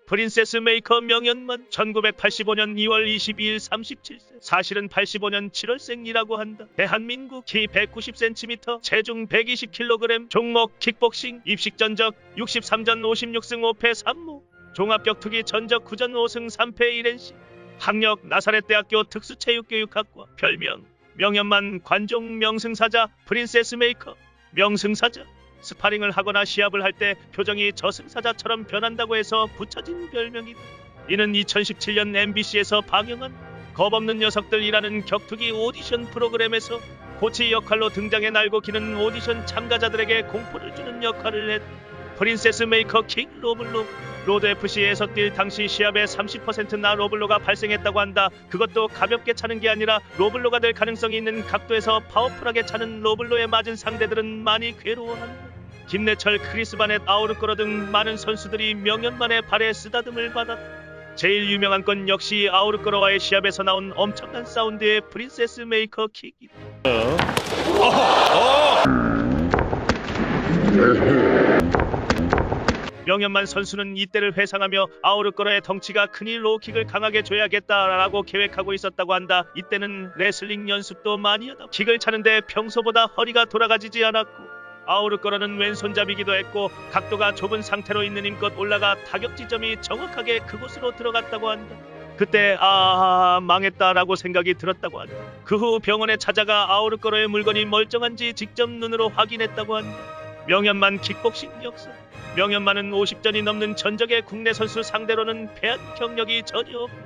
프린세스 메이커 명현만 1985년 2월 22일 37세. 사실은 85년 7월생이라고 한다. 대한민국 키 190cm, 체중 120kg, 종목 킥복싱, 입식 전적 63전 56승 5패 3무, 종합격투기 전적 9전 5승 3패 1NC, 학력 나사렛대학교 특수체육교육학과, 별명 명현만, 관종 명승사자, 프린세스 메이커 명승사자. 스파링을 하거나 시합을 할 때 표정이 저승사자처럼 변한다고 해서 붙여진 별명이다. 이는 2017년 MBC에서 방영한 겁없는 녀석들이라는 격투기 오디션 프로그램에서 코치 역할로 등장해 날고 기는 오디션 참가자들에게 공포를 주는 역할을 했다. 프린세스 메이커 킹 로블로. 로드FC에서 뛸 당시 시합의 30%나 로블로가 발생했다고 한다. 그것도 가볍게 차는 게 아니라 로블로가 될 가능성이 있는 각도에서 파워풀하게 차는 로블로에 맞은 상대들은 많이 괴로워한다. 김내철, 크리스 바넷, 아우르꼬르 등 많은 선수들이 명현만의 발에 쓰다듬을 받았다. 제일 유명한 건 역시 아우르꼬르와의 시합에서 나온 엄청난 사운드의 프린세스 메이커 킥이다. 명현만 선수는 이때를 회상하며 아우르꼬르의 덩치가 크니 로우킥을 강하게 줘야겠다라고 계획하고 있었다고 한다. 이때는 레슬링 연습도 많이 하다 킥을 차는데 평소보다 허리가 돌아가지지 않았고, 아우르꼬르는 왼손잡이기도 했고 각도가 좁은 상태로 있는 힘껏 올라가 타격 지점이 정확하게 그곳으로 들어갔다고 한다. 그때 망했다라고 생각이 들었다고 한다. 그 후 병원에 찾아가 아우르꼬르의 물건이 멀쩡한지 직접 눈으로 확인했다고 한다. 명현만 킥복싱 역사. 명현만은 50전이 넘는 전적의 국내 선수 상대로는 패한 경력이 전혀 없다.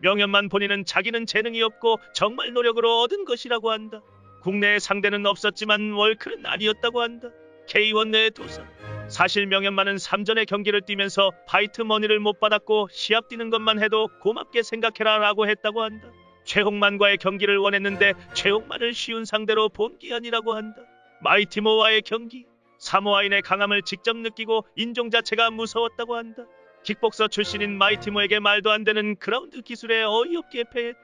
명현만 본인은 자기는 재능이 없고 정말 노력으로 얻은 것이라고 한다. 국내에 상대는 없었지만 월클은 아니었다고 한다. K1 내 도산. 사실 명현만은 3전의 경기를 뛰면서 파이트 머니를 못 받았고 시합 뛰는 것만 해도 고맙게 생각해라 라고 했다고 한다. 최홍만과의 경기를 원했는데 최홍만을 쉬운 상대로 본 게 아니라고 한다. 마이티모와의 경기. 사모아인의 강함을 직접 느끼고 인종 자체가 무서웠다고 한다. 킥복서 출신인 마이티모에게 말도 안 되는 그라운드 기술에 어이없게 패했다.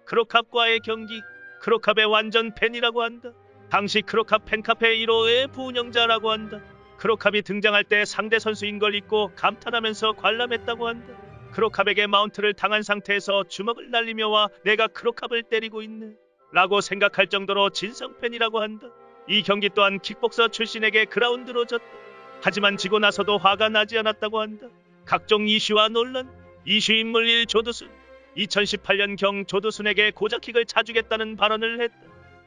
크로캅과의 경기. 크로캅의 완전 팬이라고 한다. 당시 크로캅 팬카페 1호의 부운영자라고 한다. 크로캅이 등장할 때 상대 선수인 걸 잊고 감탄하면서 관람했다고 한다. 크로캅에게 마운트를 당한 상태에서 주먹을 날리며 와 내가 크로캅을 때리고 있네 라고 생각할 정도로 진성 팬이라고 한다. 이 경기 또한 킥복서 출신에게 그라운드로 졌다. 하지만 지고 나서도 화가 나지 않았다고 한다. 각종 이슈와 논란. 이슈 인물 1 조두순. 2018년 경 조두순에게 고자킥을 차주겠다는 발언을 했다.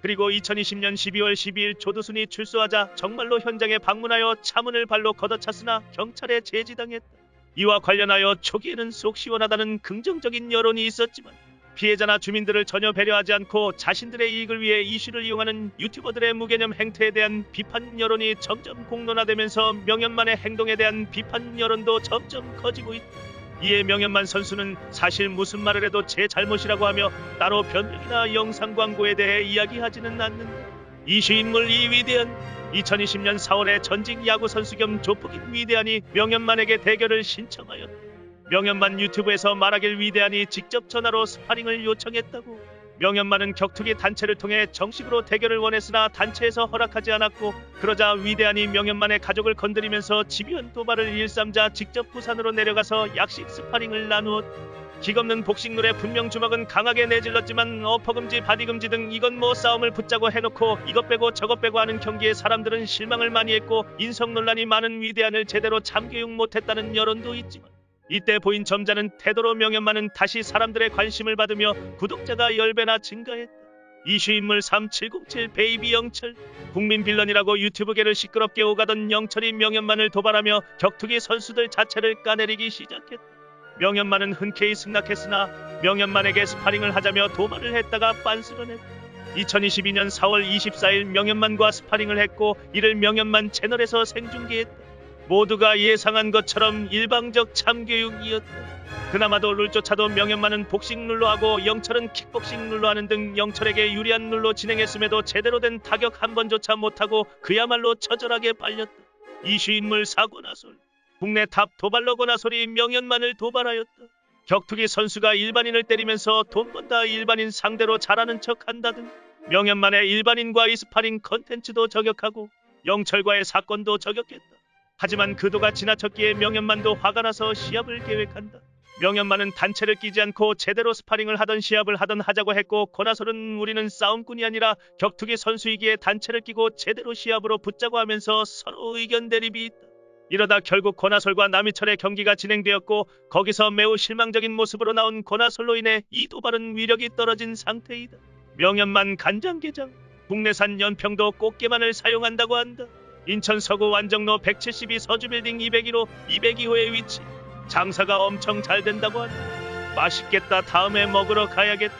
그리고 2020년 12월 12일 조두순이 출소하자 정말로 현장에 방문하여 차문을 발로 걷어찼으나 경찰에 제지당했다. 이와 관련하여 초기에는 속 시원하다는 긍정적인 여론이 있었지만 피해자나 주민들을 전혀 배려하지 않고 자신들의 이익을 위해 이슈를 이용하는 유튜버들의 무개념 행태에 대한 비판 여론이 점점 공론화되면서 명현만의 행동에 대한 비판 여론도 점점 커지고 있다. 이에 명현만 선수는 사실 무슨 말을 해도 제 잘못이라고 하며 따로 변명이나 영상 광고에 대해 이야기하지는 않는다. 이슈 인물 2 위대한. 2020년 4월에 전직 야구 선수 겸 조폭인 위대한이 명현만에게 대결을 신청하였다. 명현만 유튜브에서 말하길 위대한이 직접 전화로 스파링을 요청했다고. 명현만은 격투기 단체를 통해 정식으로 대결을 원했으나 단체에서 허락하지 않았고, 그러자 위대한이 명현만의 가족을 건드리면서 집요한 도발을 일삼자 직접 부산으로 내려가서 약식 스파링을 나누었다. 기겁는 복싱룰에 분명 주먹은 강하게 내질렀지만 어퍼금지, 바디금지 등 이건 뭐 싸움을 붙자고 해놓고 이것 빼고 저것 빼고 하는 경기에 사람들은 실망을 많이 했고 인성 논란이 많은 위대한을 제대로 참교육 못했다는 여론도 있지만, 이때 보인 점잖은 태도로 명현만은 다시 사람들의 관심을 받으며 구독자가 10배나 증가했다. 이슈 인물 3707 베이비 영철. 국민 빌런이라고 유튜브계를 시끄럽게 오가던 영철이 명현만을 도발하며 격투기 선수들 자체를 까내리기 시작했다. 명현만은 흔쾌히 승낙했으나 명현만에게 스파링을 하자며 도발을 했다가 빤스런했다. 2022년 4월 24일 명현만과 스파링을 했고 이를 명현만 채널에서 생중계했다. 모두가 예상한 것처럼 일방적 참교육이었다. 그나마도 룰조차도 명현만은 복싱 룰로 하고 영철은 킥복싱 룰로 하는 등 영철에게 유리한 룰로 진행했음에도 제대로 된 타격 한 번조차 못하고 그야말로 처절하게 발렸다. 이슈 인물 사고나솔. 국내 탑 도발러 고나솔이 명현만을 도발하였다. 격투기 선수가 일반인을 때리면서 돈 번다 일반인 상대로 잘하는 척한다 등 명현만의 일반인과의 스파링 컨텐츠도 저격하고 영철과의 사건도 저격했다. 하지만 그도가 지나쳤기에 명현만도 화가 나서 시합을 계획한다. 명현만은 단체를 끼지 않고 제대로 스파링을 하던 시합을 하던 하자고 했고, 권하솔은 우리는 싸움꾼이 아니라 격투기 선수이기에 단체를 끼고 제대로 시합으로 붙자고 하면서 서로 의견 대립이 있다. 이러다 결국 권하솔과 남희철의 경기가 진행되었고, 거기서 매우 실망적인 모습으로 나온 권하솔로 인해 이 도발은 위력이 떨어진 상태이다. 명현만 간장게장, 국내산 연평도 꽃게만을 사용한다고 한다. 인천 서구 완정로 172 서주빌딩 202호 202호의 위치. 장사가 엄청 잘 된다고 한다. 맛있겠다. 다음에 먹으러 가야겠다.